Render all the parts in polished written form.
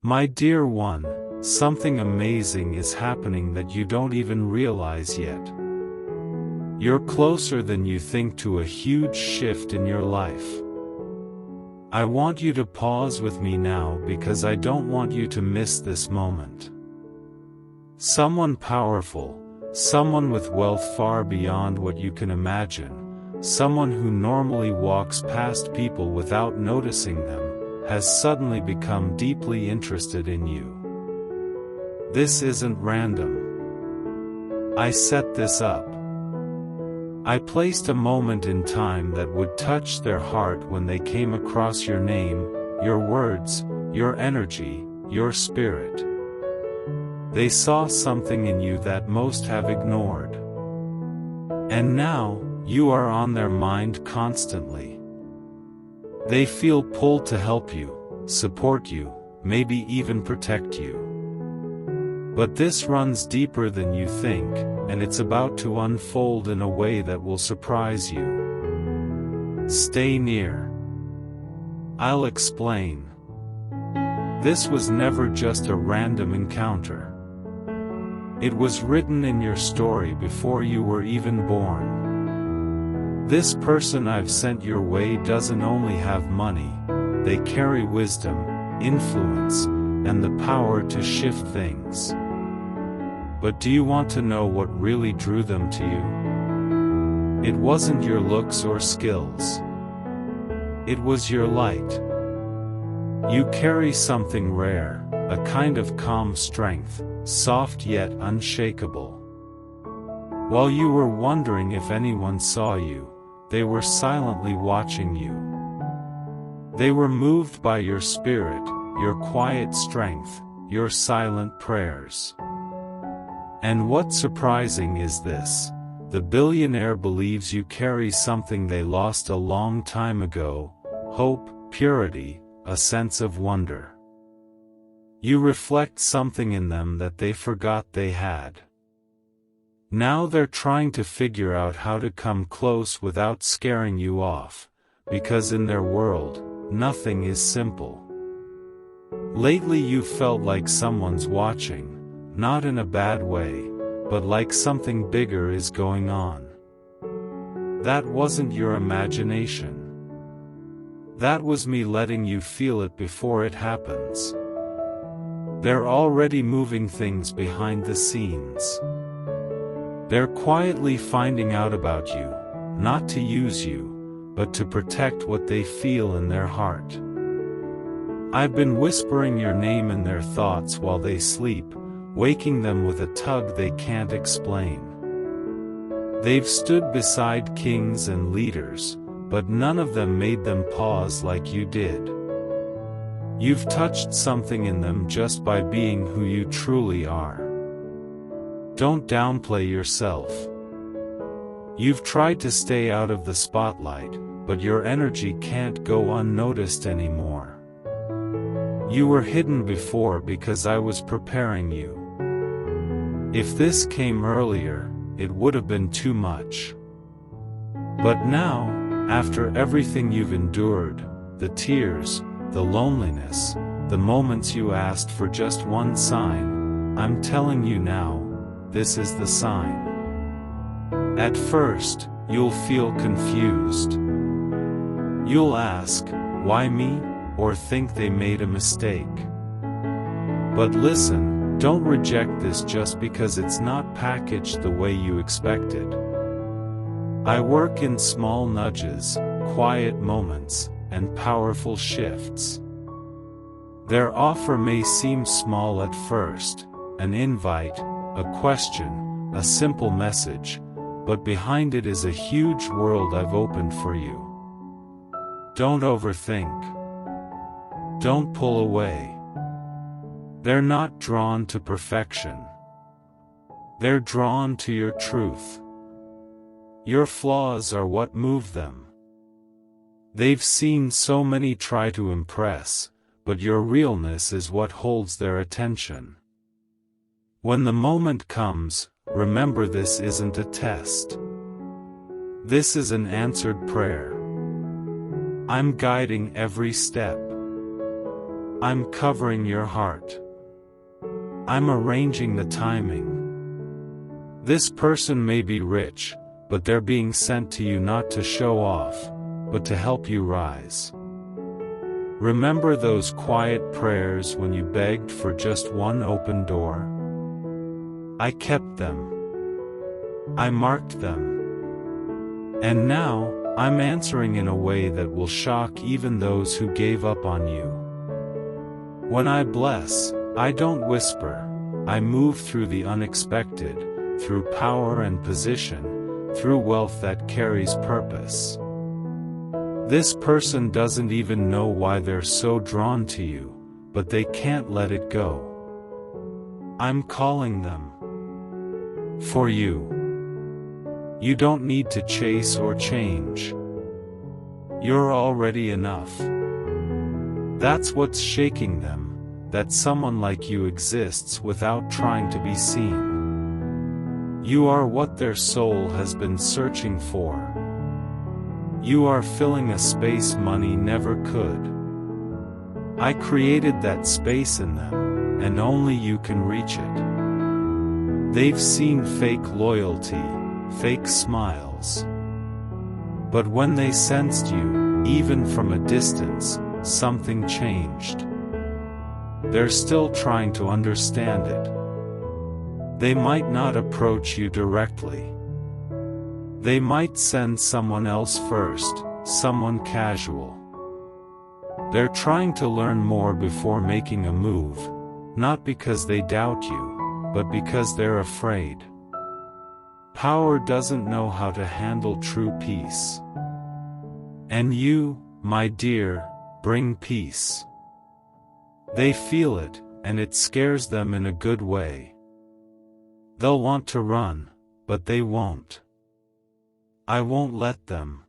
My dear one, something amazing is happening that you don't even realize yet. You're closer than you think to a huge shift in your life. I want you to pause with me now because I don't want you to miss this moment. Someone powerful, someone with wealth far beyond what you can imagine, someone who normally walks past people without noticing them, has suddenly become deeply interested in you. This isn't random. I set this up. I placed a moment in time that would touch their heart when they came across your name, your words, your energy, your spirit. They saw something in you that most have ignored. And now, you are on their mind constantly. They feel pulled to help you, support you, maybe even protect you. But this runs deeper than you think, and it's about to unfold in a way that will surprise you. Stay near. I'll explain. This was never just a random encounter. It was written in your story before you were even born. This person I've sent your way doesn't only have money, they carry wisdom, influence, and the power to shift things. But do you want to know what really drew them to you? It wasn't your looks or skills. It was your light. You carry something rare, a kind of calm strength, soft yet unshakable. While you were wondering if anyone saw you, they were silently watching you. They were moved by your spirit, your quiet strength, your silent prayers. And what's surprising is this: the billionaire believes you carry something they lost a long time ago: hope, purity, a sense of wonder. You reflect something in them that they forgot they had. Now they're trying to figure out how to come close without scaring you off, because in their world, nothing is simple. Lately you felt like someone's watching. Not in a bad way, but like something bigger is going on. That wasn't your imagination. That was me letting you feel it before it happens. They're already moving things behind the scenes. They're quietly finding out about you, not to use you, but to protect what they feel in their heart. I've been whispering your name in their thoughts while they sleep, waking them with a tug they can't explain. They've stood beside kings and leaders, but none of them made them pause like you did. You've touched something in them just by being who you truly are. Don't downplay yourself. You've tried to stay out of the spotlight, but your energy can't go unnoticed anymore. You were hidden before because I was preparing you. If this came earlier, it would have been too much. But now, after everything you've endured, the tears, the loneliness, the moments you asked for just one sign, I'm telling you now, this is the sign. At first, you'll feel confused. You'll ask, why me? Or think they made a mistake. But listen, don't reject this just because it's not packaged the way you expected. I work in small nudges, quiet moments, and powerful shifts. Their offer may seem small at first, an invite, a question, a simple message, but behind it is a huge world I've opened for you. Don't overthink. Don't pull away. They're not drawn to perfection. They're drawn to your truth. Your flaws are what move them. They've seen so many try to impress, but your realness is what holds their attention. When the moment comes, remember this isn't a test. This is an answered prayer. I'm guiding every step. I'm covering your heart. I'm arranging the timing. This person may be rich, but they're being sent to you not to show off, but to help you rise. Remember those quiet prayers when you begged for just one open door? I kept them. I marked them. And now, I'm answering in a way that will shock even those who gave up on you. When I bless, I don't whisper. I move through the unexpected, through power and position, through wealth that carries purpose. This person doesn't even know why they're so drawn to you, but they can't let it go. I'm calling them. For you. You don't need to chase or change. You're already enough. That's what's shaking them, that someone like you exists without trying to be seen. You are what their soul has been searching for. You are filling a space money never could. I created that space in them, and only you can reach it. They've seen fake loyalty, fake smiles. But when they sensed you, even from a distance, something changed. They're still trying to understand it. They might not approach you directly. They might send someone else first, someone casual. They're trying to learn more before making a move, not because they doubt you, but because they're afraid. Power doesn't know how to handle true peace. And you, my dear, bring peace. They feel it, and it scares them in a good way. They'll want to run, but they won't. I won't let them.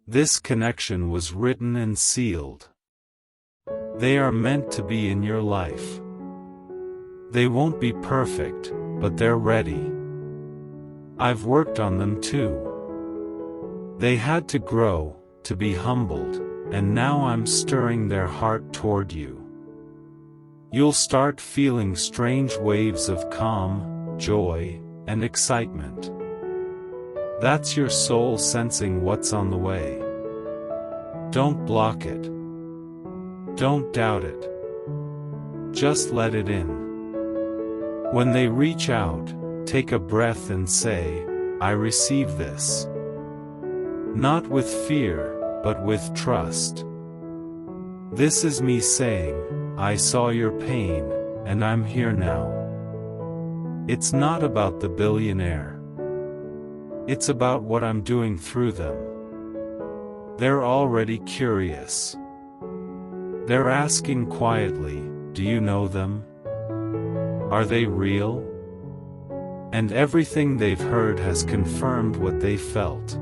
This connection was written and sealed. They are meant to be in your life. They won't be perfect, but they're ready. I've worked on them too. They had to grow, to be humbled, and now I'm stirring their heart toward you. You'll start feeling strange waves of calm, joy, and excitement. That's your soul sensing what's on the way. Don't block it. Don't doubt it. Just let it in. When they reach out, take a breath and say, I receive this. Not with fear, but with trust. This is me saying, I saw your pain, and I'm here now. It's not about the billionaire. It's about what I'm doing through them. They're already curious. They're asking quietly, do you know them? Are they real? And everything they've heard has confirmed what they felt.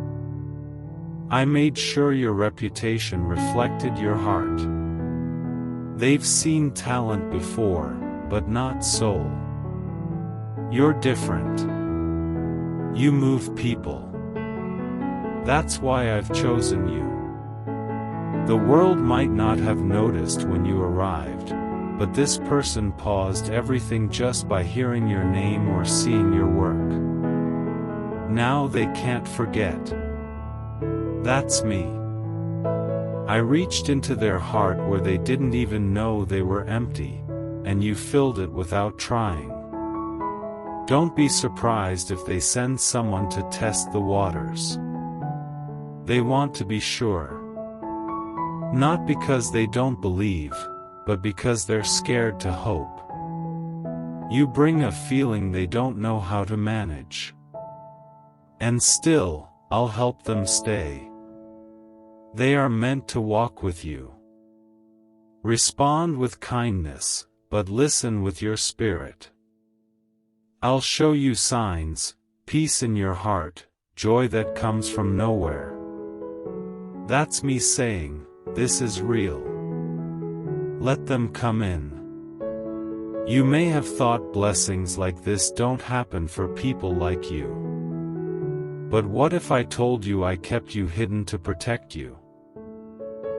I made sure your reputation reflected your heart. They've seen talent before, but not soul. You're different. You move people. That's why I've chosen you. The world might not have noticed when you arrived, but this person paused everything just by hearing your name or seeing your work. Now they can't forget. That's me. I reached into their heart where they didn't even know they were empty, and you filled it without trying. Don't be surprised if they send someone to test the waters. They want to be sure. Not because they don't believe, but because they're scared to hope. You bring a feeling they don't know how to manage. And still, I'll help them stay. They are meant to walk with you. Respond with kindness, but listen with your spirit. I'll show you signs, peace in your heart, joy that comes from nowhere. That's me saying, this is real. Let them come in. You may have thought blessings like this don't happen for people like you. But what if I told you I kept you hidden to protect you?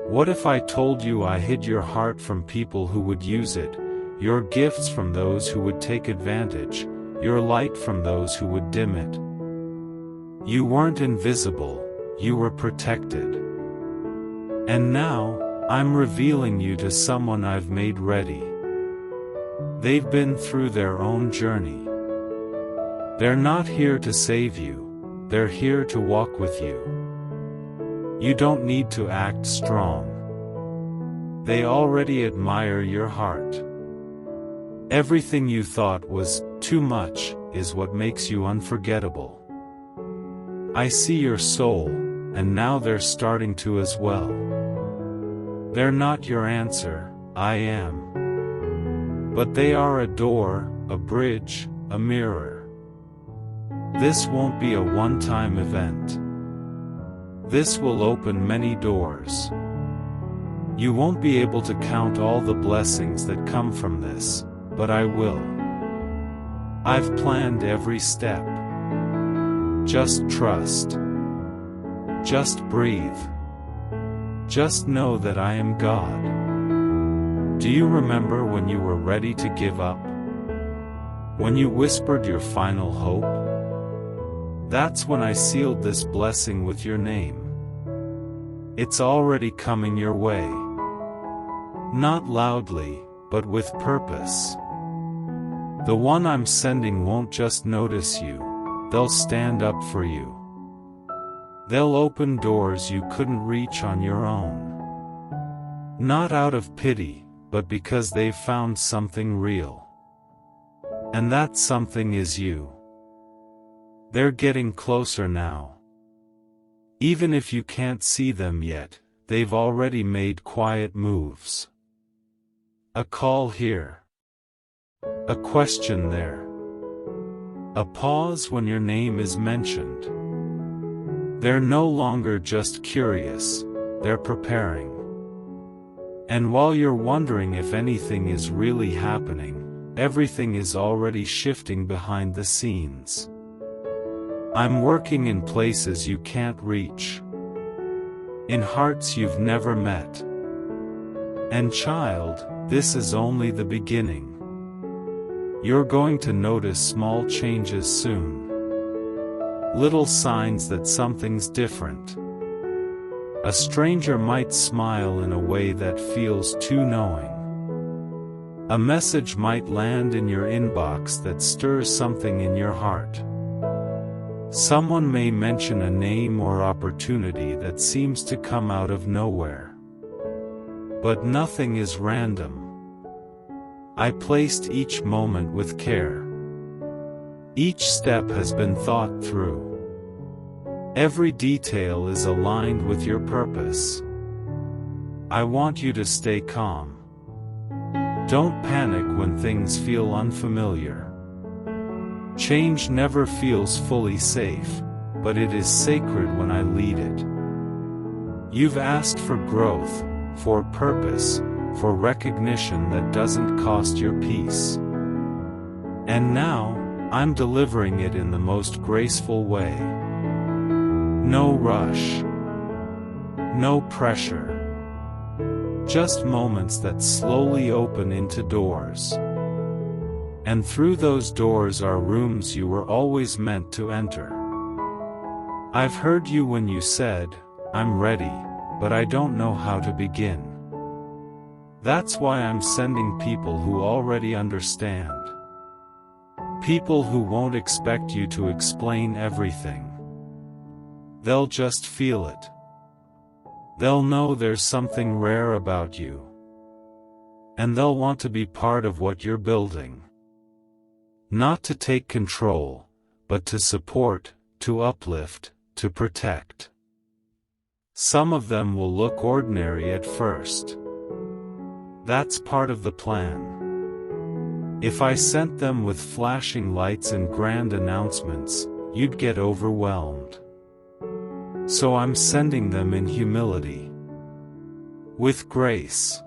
What if I told you I hid your heart from people who would use it, your gifts from those who would take advantage, your light from those who would dim it? You weren't invisible, you were protected. And now, I'm revealing you to someone I've made ready. They've been through their own journey. They're not here to save you, they're here to walk with you. You don't need to act strong. They already admire your heart. Everything you thought was too much is what makes you unforgettable. I see your soul, and now they're starting to as well. They're not your answer, I am. But they are a door, a bridge, a mirror. This won't be a one-time event. This will open many doors. You won't be able to count all the blessings that come from this, but I will. I've planned every step. Just trust. Just breathe. Just know that I am God. Do you remember when you were ready to give up? When you whispered your final hope? That's when I sealed this blessing with your name. It's already coming your way. Not loudly, but with purpose. The one I'm sending won't just notice you, they'll stand up for you. They'll open doors you couldn't reach on your own. Not out of pity, but because they've found something real. And that something is you. They're getting closer now. Even if you can't see them yet, they've already made quiet moves. A call here. A question there. A pause when your name is mentioned. They're no longer just curious, they're preparing. And while you're wondering if anything is really happening, everything is already shifting behind the scenes. I'm working in places you can't reach. In hearts you've never met. And child, this is only the beginning. You're going to notice small changes soon. Little signs that something's different. A stranger might smile in a way that feels too knowing. A message might land in your inbox that stirs something in your heart. Someone may mention a name or opportunity that seems to come out of nowhere. But nothing is random. I placed each moment with care. Each step has been thought through. Every detail is aligned with your purpose. I want you to stay calm. Don't panic when things feel unfamiliar. Change never feels fully safe, but it is sacred when I lead it. You've asked for growth, for purpose, for recognition that doesn't cost your peace. And now, I'm delivering it in the most graceful way. No rush. No pressure. Just moments that slowly open into doors. And through those doors are rooms you were always meant to enter. I've heard you when you said, I'm ready, but I don't know how to begin. That's why I'm sending people who already understand. People who won't expect you to explain everything. They'll just feel it. They'll know there's something rare about you. And they'll want to be part of what you're building. Not to take control, but to support, to uplift, to protect. Some of them will look ordinary at first. That's part of the plan. If I sent them with flashing lights and grand announcements, you'd get overwhelmed. So I'm sending them in humility. With grace.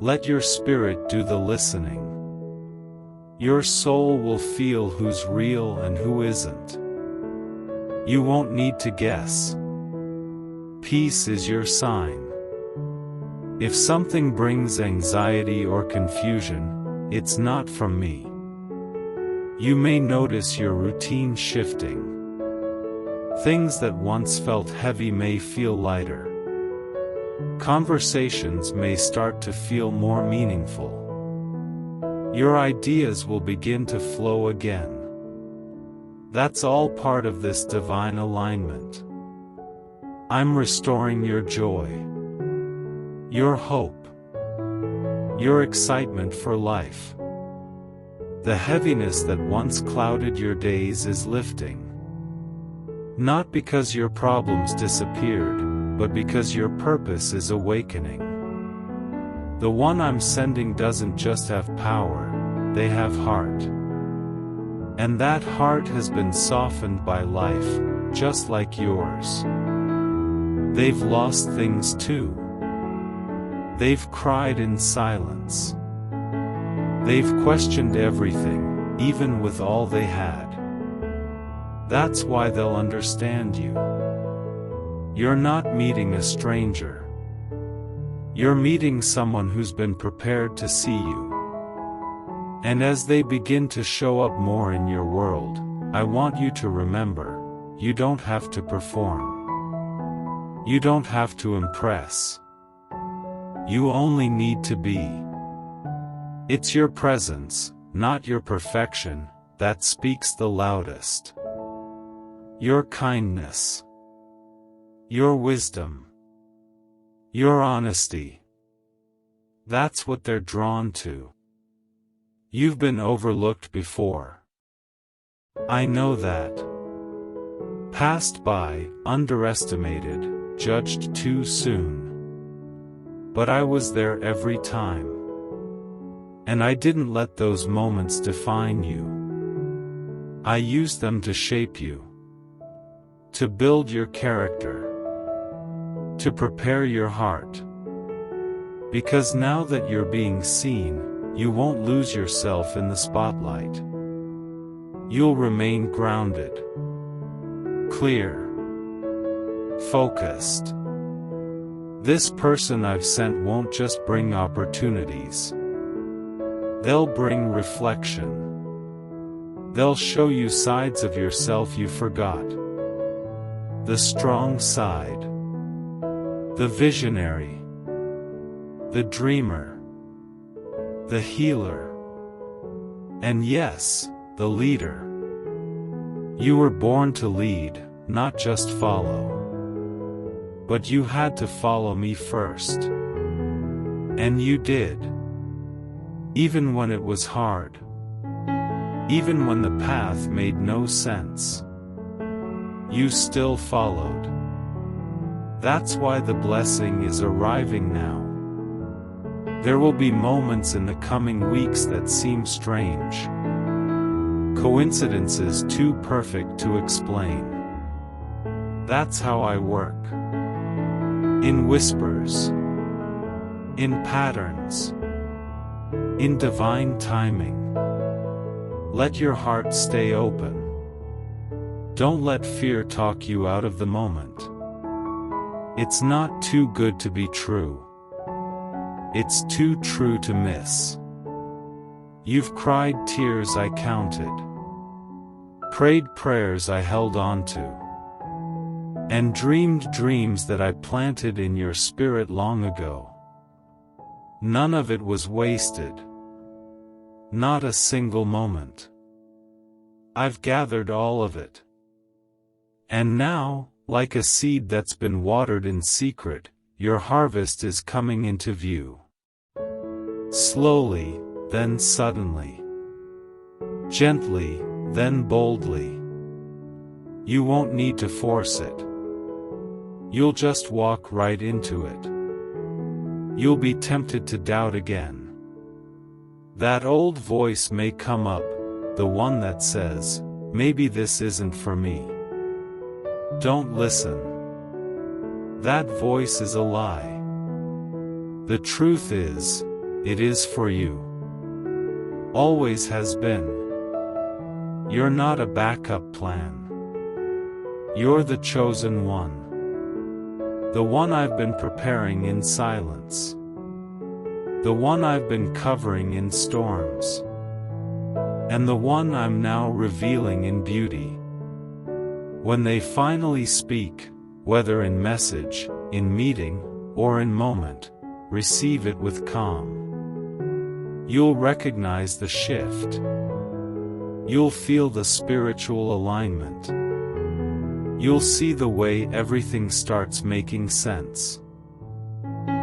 Let your spirit do the listening. Your soul will feel who's real and who isn't. You won't need to guess. Peace is your sign. If something brings anxiety or confusion, it's not from me. You may notice your routine shifting. Things that once felt heavy may feel lighter. Conversations may start to feel more meaningful. Your ideas will begin to flow again. That's all part of this divine alignment. I'm restoring your joy, your hope, your excitement for life. The heaviness that once clouded your days is lifting. Not because your problems disappeared, but because your purpose is awakening. The one I'm sending doesn't just have power, they have heart. And that heart has been softened by life, just like yours. They've lost things too. They've cried in silence. They've questioned everything, even with all they had. That's why they'll understand you. You're not meeting a stranger. You're meeting someone who's been prepared to see you. And as they begin to show up more in your world, I want you to remember, you don't have to perform. You don't have to impress. You only need to be. It's your presence, not your perfection, that speaks the loudest. Your kindness. Your wisdom. Your honesty. That's what they're drawn to. You've been overlooked before. I know that. Passed by, underestimated, judged too soon. But I was there every time. And I didn't let those moments define you. I used them to shape you. To build your character. To prepare your heart. Because now that you're being seen, you won't lose yourself in the spotlight. You'll remain grounded. Clear. Focused. This person I've sent won't just bring opportunities. They'll bring reflection. They'll show you sides of yourself you forgot. The strong side. The visionary. The dreamer. The healer. And yes, the leader. You were born to lead, not just follow. But you had to follow me first. And you did. Even when it was hard. Even when the path made no sense. You still followed. That's why the blessing is arriving now. There will be moments in the coming weeks that seem strange. Coincidences too perfect to explain. That's how I work. In whispers. In patterns. In divine timing. Let your heart stay open. Don't let fear talk you out of the moment. It's not too good to be true. It's too true to miss. You've cried tears I counted. Prayed prayers I held on to. And dreamed dreams that I planted in your spirit long ago. None of it was wasted. Not a single moment. I've gathered all of it. And now, like a seed that's been watered in secret, your harvest is coming into view. Slowly, then suddenly. Gently, then boldly. You won't need to force it. You'll just walk right into it. You'll be tempted to doubt again. That old voice may come up, the one that says, maybe this isn't for me. Don't listen. That voice is a lie. The truth is, it is for you. Always has been. You're not a backup plan. You're the chosen one. The one I've been preparing in silence. the one I've been covering in storms, and the one I'm now revealing in beauty. When they finally speak, whether in message, in meeting, or in moment, receive it with calm. You'll recognize the shift. You'll feel the spiritual alignment. You'll see the way everything starts making sense.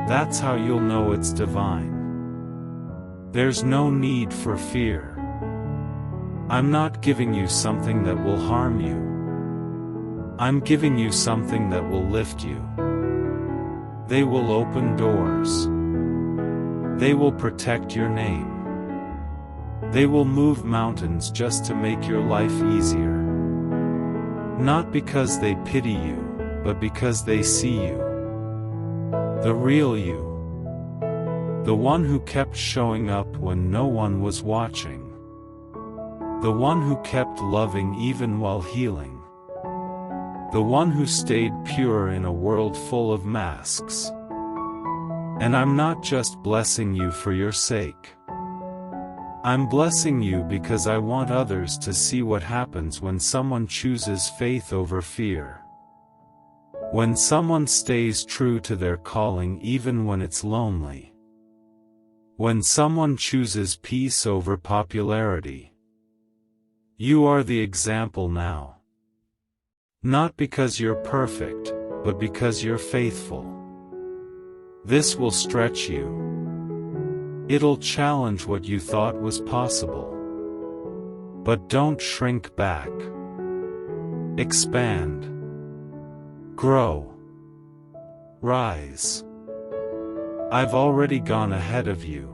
That's how you'll know it's divine. There's no need for fear. I'm not giving you something that will harm you. I'm giving you something that will lift you. They will open doors. They will protect your name. They will move mountains just to make your life easier. Not because they pity you, but because they see you. The real you. The one who kept showing up when no one was watching. The one who kept loving even while healing. The one who stayed pure in a world full of masks. And I'm not just blessing you for your sake. I'm blessing you because I want others to see what happens when someone chooses faith over fear. When someone stays true to their calling even when it's lonely. When someone chooses peace over popularity. You are the example now. Not because you're perfect, but because you're faithful. This will stretch you. It'll challenge what you thought was possible. But don't shrink back. Expand. Grow. Rise. I've already gone ahead of you.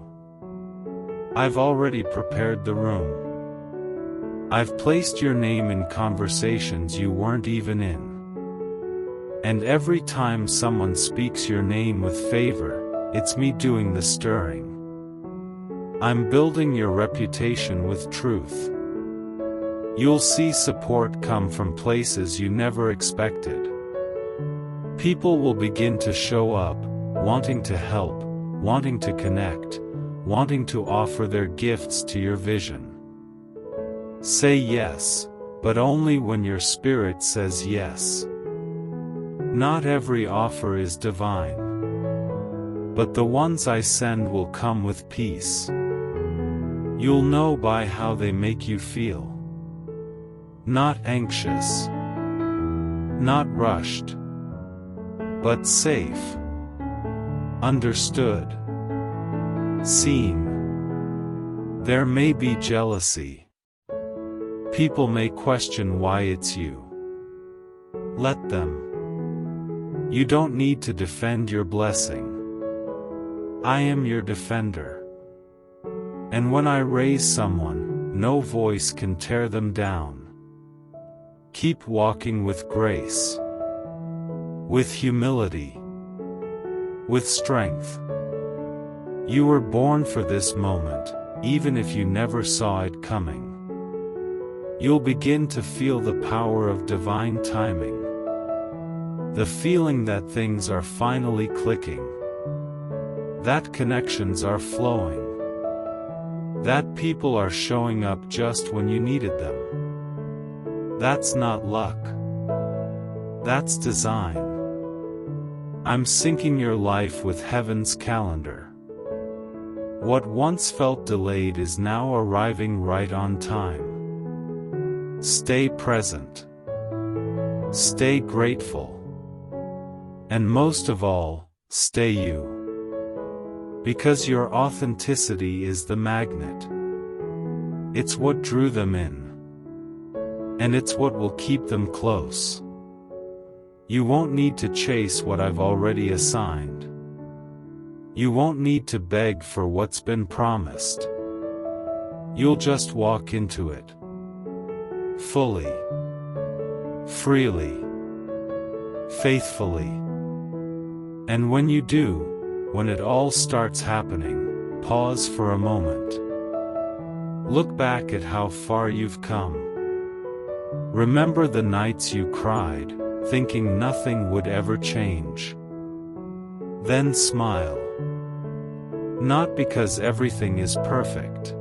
I've already prepared the room. I've placed your name in conversations you weren't even in. And every time someone speaks your name with favor, it's me doing the stirring. I'm building your reputation with truth. You'll see support come from places you never expected. People will begin to show up, wanting to help, wanting to connect, wanting to offer their gifts to your vision. Say yes, but only when your spirit says yes. Not every offer is divine. But the ones I send will come with peace. You'll know by how they make you feel. Not anxious. Not rushed. But safe. Understood. Seen. There may be jealousy. People may question why it's you. Let them. You don't need to defend your blessing. I am your defender. And when I raise someone, no voice can tear them down. Keep walking with grace. With humility. With strength. You were born for this moment, even if you never saw it coming. You'll begin to feel the power of divine timing. The feeling that things are finally clicking. That connections are flowing. That people are showing up just when you needed them. That's not luck. That's design. I'm syncing your life with heaven's calendar. What once felt delayed is now arriving right on time. Stay present. Stay grateful. And most of all, stay you. Because your authenticity is the magnet. It's what drew them in. And it's what will keep them close. You won't need to chase what I've already assigned. You won't need to beg for what's been promised. You'll just walk into it. Fully. Freely. Faithfully. And when you do, when it all starts happening, pause for a moment. Look back at how far you've come. Remember the nights you cried, thinking nothing would ever change. Then smile. Not because everything is perfect,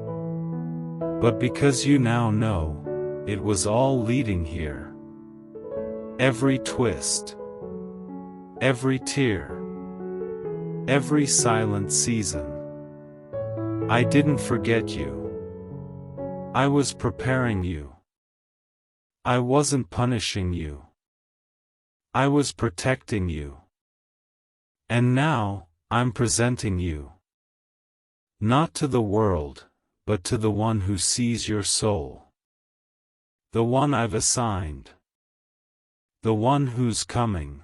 but because you now know, it was all leading here. Every twist, every tear, every silent season. I didn't forget you. I was preparing you. I wasn't punishing you. I was protecting you. And now, I'm presenting you. Not to the world, but to the one who sees your soul. The one I've assigned. The one who's coming.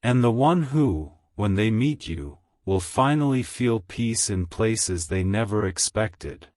And the one who, when they meet you, will finally feel peace in places they never expected.